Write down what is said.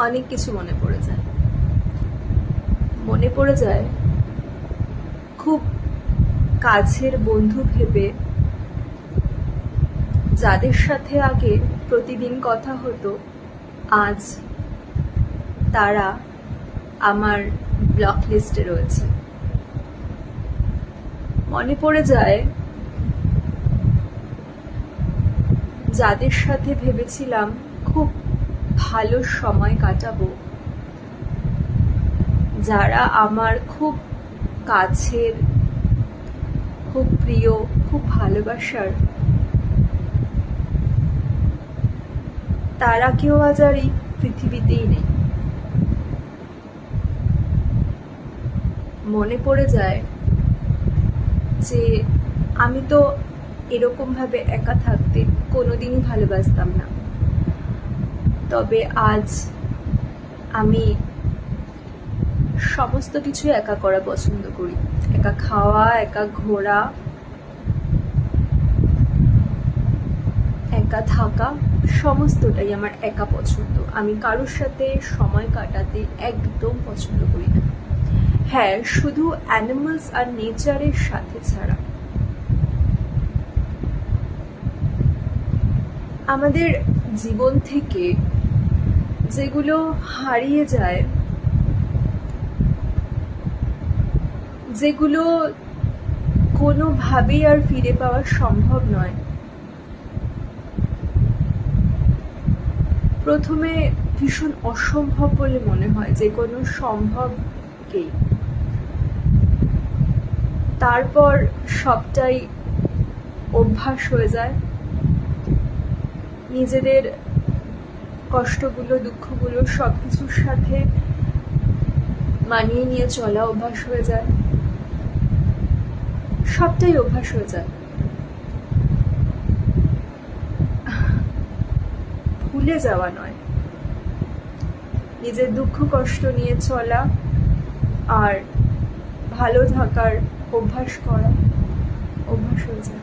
অনেক কিছু মনে পড়ে যায়। মনে পড়ে যায় খুব কাছের বন্ধু ভেবে যাদের সাথে আগে প্রতিদিন কথা হতো, আজ তারা আমার ব্লক লিস্টে রয়েছে। মনে পড়ে যায় যাদের সাথে ভেবেছিলাম খুব ভালো সময় কাটাবো, যারা আমার খুব কাছের, খুব প্রিয়, খুব ভালোবাসার, তারা কেউ আজ আর এই পৃথিবীতেই নেই। মনে পড়ে যায় যে আমি তো এরকম ভাবে একা থাকতে কোনোদিনই ভালোবাসতাম না, তবে আজ আমি সমস্ত কিছু একা করা পছন্দ করি। একা খাওয়া, একা ঘোরা, একা থাকা, সমস্তটাই আমার একা পছন্দ। আমি কারোর সাথে সময় কাটাতে একদম পছন্দ করি না। হ্যাঁ, শুধু অ্যানিমালস আর নেচারের সাথে ছাড়া। আমাদের জীবন থেকে যেগুলো হারিয়ে যায়, যেগুলো কোনোভাবেই আর ফিরে পাওয়া সম্ভব নয়, প্রথমে ভীষণ অসম্ভব বলে মনে হয়, যে কোনো সম্ভবকেই। তারপর সবটাই অভ্যাস হয়ে যায়। নিজেদের কষ্টগুলো, দুঃখগুলো সবকিছুর সাথে মানিয়ে নিয়ে চলা অভ্যাস হয়ে যায়। সবটাই অভ্যাস হয়ে যায়। ভুলে যাওয়া নয়, নিজের দুঃখ কষ্ট নিয়ে চলা আর ভালো থাকার অভ্যাস করা অভ্যাস হয়ে যায়।